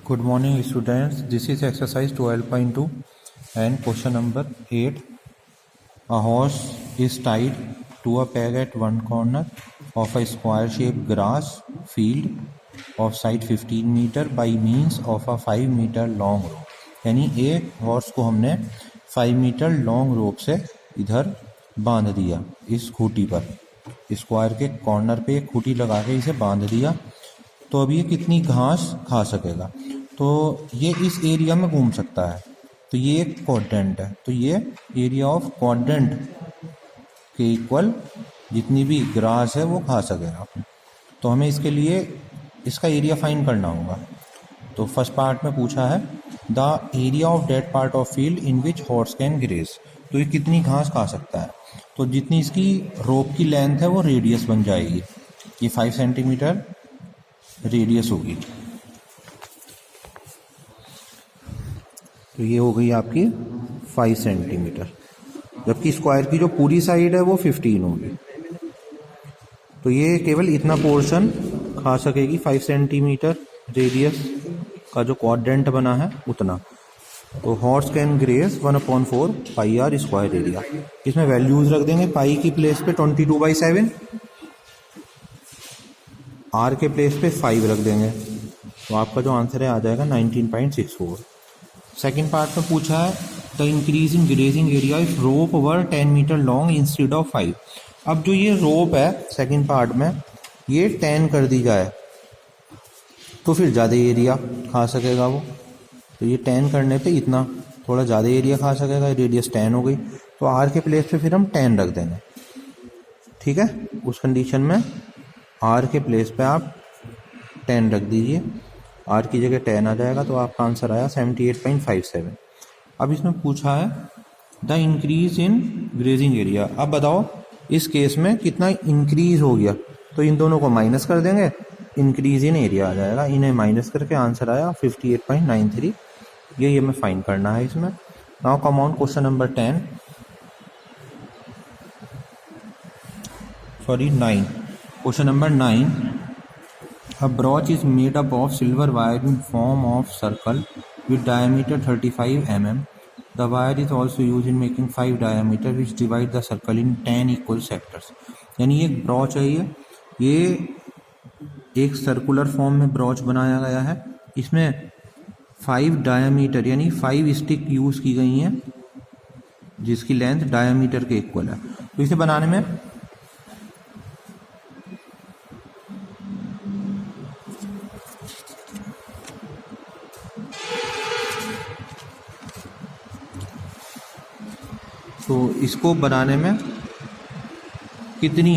Good morning students, this is exercise 12.2 and question number 8. A horse is tied to a peg at one corner of a square shaped grass field of side 15 meter by means of a 5 meter long rope. यानी एक horse को हमने 5 metre long rope से इधर बांध दिया इस खूंटी पर, स्क्वायर के कॉर्नर पे एक खूंटी लगा के इसे बांध दिया। तो अब ये कितनी घास खा सकेगा? तो ये इस एरिया में घूम सकता है। तो ये एक क्वाड्रेंट है, तो ये एरिया ऑफ क्वाड्रेंट के इक्वल जितनी भी ग्रास है वो खा सकेगा। तो हमें इसके लिए इसका एरिया फाइंड करना होगा। तो फर्स्ट पार्ट में पूछा है the area of that part of field in which horse can graze. तो ये कितनी घास खा सकता है? तो जितनी इसकी रोप की लेंथ है वो रेडियस बन जाएगी। ये 5 सेंटीमीटर रेडियस होगी। तो ये हो गई आपकी 5 सेंटीमीटर, जबकि स्क्वायर की जो पूरी साइड है वो 15 होगी। तो ये केवल इतना पोर्शन खा सकेगी, 5 सेंटीमीटर रेडियस का जो क्वाड्रेंट बना है उतना। तो horse can graze 1/4 pi r square area. इसमें वैल्यूज रख देंगे, पाई की प्लेस पे 22/7, आर के प्लेस पे 5 रख देंगे। तो आपका जो आंसर है आ जाएगा 19.64। सेकेंड पार्ट में पूछा है the increase in grazing area if rope were 10 metre long instead of 5। अब जो ये रोप है सेकेंड पार्ट में ये 10 कर दी जाए तो फिर ज़्यादा एरिया खा सकेगा वो। तो ये 10 करने पे इतना थोड़ा ज़्यादा एरिया खा सकेगा, रेडियस 10 हो गई। तो आर के प्लेस पे फिर हम 10 रख देंगे, ठीक है। उस कंडीशन में आर के प्लेस पे आप 10 रख दीजिए, आर की जगह 10 आ जाएगा। तो आपका आंसर आया 78.57। अब इसमें पूछा है the increase in grazing area. अब बताओ इस केस में कितना इंक्रीज हो गया? तो इन दोनों को माइनस कर देंगे, इंक्रीज इन एरिया आ जाएगा। इन्हें माइनस करके आंसर आया 58.93। ये हमें फाइंड करना है इसमें। Now come on question number 9। Question number 9. A brooch is made up of silver wire in form of circle with diameter 35 mm. The wire is also used in making 5 diameter which divide the circle in 10 equal sectors. यानी ये brooch है, ये एक circular form में brooch बनाया गया है। इसमें 5 डायमीटर यानी 5 स्टिक यूज की गई हैं जिसकी लेंथ डायमीटर के इक्वल है। तो इसे बनाने में कितनी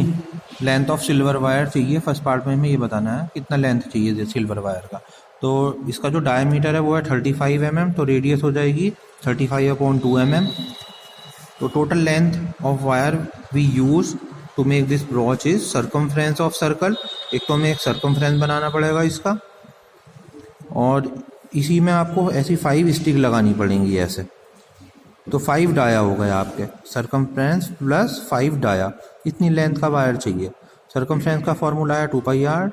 लेंथ ऑफ सिल्वर वायर चाहिए, फर्स्ट पार्ट में हमें ये बताना है कितना लेंथ चाहिए सिल्वर वायर का। तो इसका जो डायमीटर है वो है 35 mm, तो रेडियस हो जाएगी 35/2 mm। तो total length of wire we use to make this brooch is circumference of circle. एक तो हमें एक सर्कमफ्रेंस बनाना पड़ेगा इसका, और इसी में आपको ऐसी 5 स्टिक लगानी पड़ेंगी ऐसे। तो 5 डाया हो गया आपके, सर्कमफ्रेंस प्लस 5 डाया, इतनी लेंथ का वायर चाहिए। सर्कमफ्रेंस का फॉर्मूला है 2πr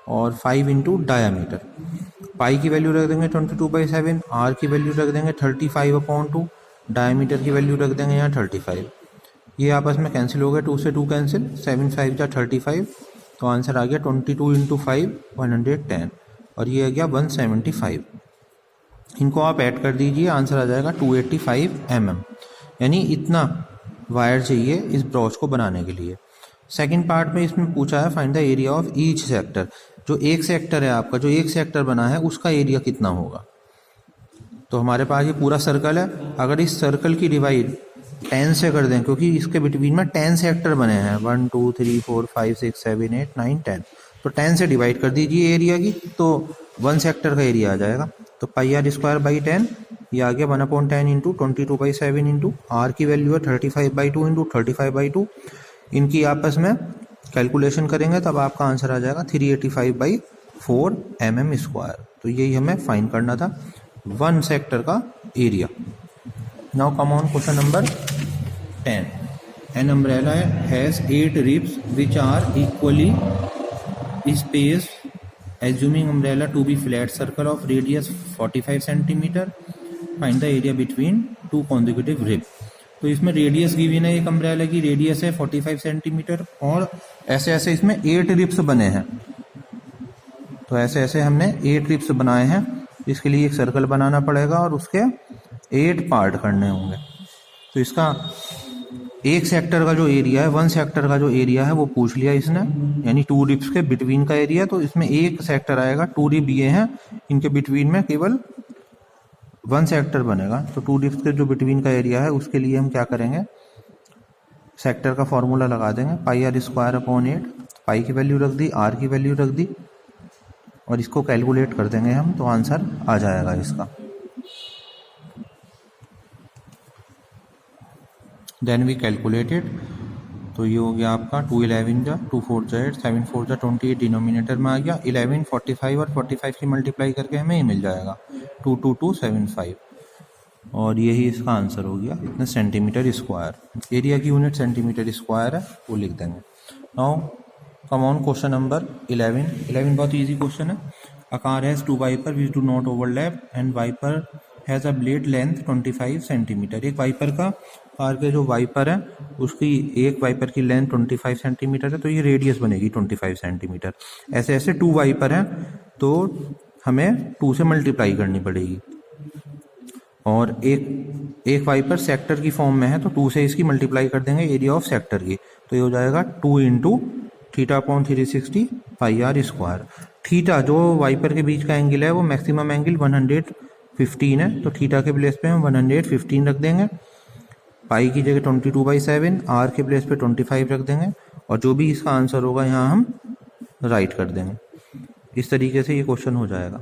और 5 इंटू डायामीटर। पाई की वैल्यू रख देंगे 22/7, आर की वैल्यू रख देंगे 35/2, डायामीटर की वैल्यू रख देंगे यहाँ 35। ये आपस में कैंसिल हो गए, 2 से 2 कैंसिल, 7 5 जा 35। तो आंसर आ गया 22 इंटू 5 110, और ये आ गया 175। इनको आप ऐड कर दीजिए, आंसर आ जाएगा 285 mm। यानी इतना वायर चाहिए इस ब्रॉच को बनाने के लिए। सेकंड पार्ट में इसमें पूछा है find the area of each sector. जो एक सेक्टर है आपका, जो एक सेक्टर बना है उसका एरिया कितना होगा? तो हमारे पास ये पूरा सर्कल है, अगर इस सर्कल की डिवाइड 10 से कर दें, क्योंकि इसके बिटवीन में 10 सेक्टर बने हैं, 1 2 3 4 5 6 7 8 9 10। तो 10 से डिवाइड कर दीजिए एरिया की, तो 1 सेक्टर का एरिया आ जाएगा। तो πr²/10 ये आ गया 1/10 इंटू 22/7 इंटू आर की वैल्यू है 35/2 इंटू 35/2। इनकी आपस में कैलकुलेशन करेंगे तब आपका आंसर आ जाएगा 385/4 mm²। तो यही हमें फाइंड करना था 1 सेक्टर का एरिया। Now come on question number 10। An umbrella has 8 ribs which are equally spaced assuming umbrella to be flat circle of radius 45 centimetre, find the area between two consecutive rib. तो इसमें radius given है, एक umbrella की radius है 45 centimetre और ऐसे ऐसे इसमें 8 रिब्स बने हैं। तो ऐसे ऐसे हमने 8 रिब्स बनाए हैं। इसके लिए एक सर्कल बनाना पड़ेगा और उसके 8 पार्ट करने होंगे। तो इसका एक सेक्टर का जो एरिया है, 1 सेक्टर का जो एरिया है वो पूछ लिया इसने, यानी 2 रिब्स के बिटवीन का एरिया। तो इसमें एक सेक्टर आएगा, 2 रिब ये हैं, इनके बिटवीन में केवल 1 सेक्टर बनेगा। तो 2 रिब्स के जो बिटवीन का एरिया है उसके लिए हम क्या करेंगे, सेक्टर का फॉर्मूला लगा देंगे, पाई आर स्क्वायर अपॉन 8। पाई की वैल्यू रख दी, आर की वैल्यू रख दी और इसको कैलकुलेट कर देंगे हम, तो आंसर आ जाएगा इसका। देन वी कैलकुलेटेड, तो ये हो गया आपका 2 11 जा 2 4 जा 8, 7 4 जा 28 डिनोमिनेटर में आ गया। 11 45 और 45 की मल्टीप्लाई करके हमें ये मिल जाएगा 22275 और यही इसका आंसर हो गया, इतने सेंटीमीटर स्क्वायर। एरिया की यूनिट सेंटीमीटर स्क्वायर है, वो लिख देंगे। Now come on question number 11 बहुत ईजी क्वेश्चन है। A car has 2 wiper which do not overlap and wiper has a blade length 25 centimetre. एक वाइपर का, कार के जो वाइपर है उसकी एक वाइपर की लेंथ 25 सेंटीमीटर है, तो ये रेडियस बनेगी 25 सेंटीमीटर। ऐसे ऐसे 2 वाइपर हैं, तो हमें 2 से मल्टीप्लाई करनी पड़ेगी। और एक वाइपर सेक्टर की फॉर्म में है, तो 2 से इसकी मल्टीप्लाई कर देंगे एरिया ऑफ सेक्टर की, तो ये हो जाएगा 2 into theta upon 360 pi r square. Theta जो वाइपर के बीच का एंगल है वो मैक्सिमम एंगल 115 है, तो थीटा के प्लेस पे हम 115 रख देंगे। पाई की जगह 22/7, आर के प्लेस पे 25 रख देंगे और जो भी इसका आंसर होगा यहाँ हम राइट कर देंगे। इस तरीके से ये क्वेश्चन हो जाएगा।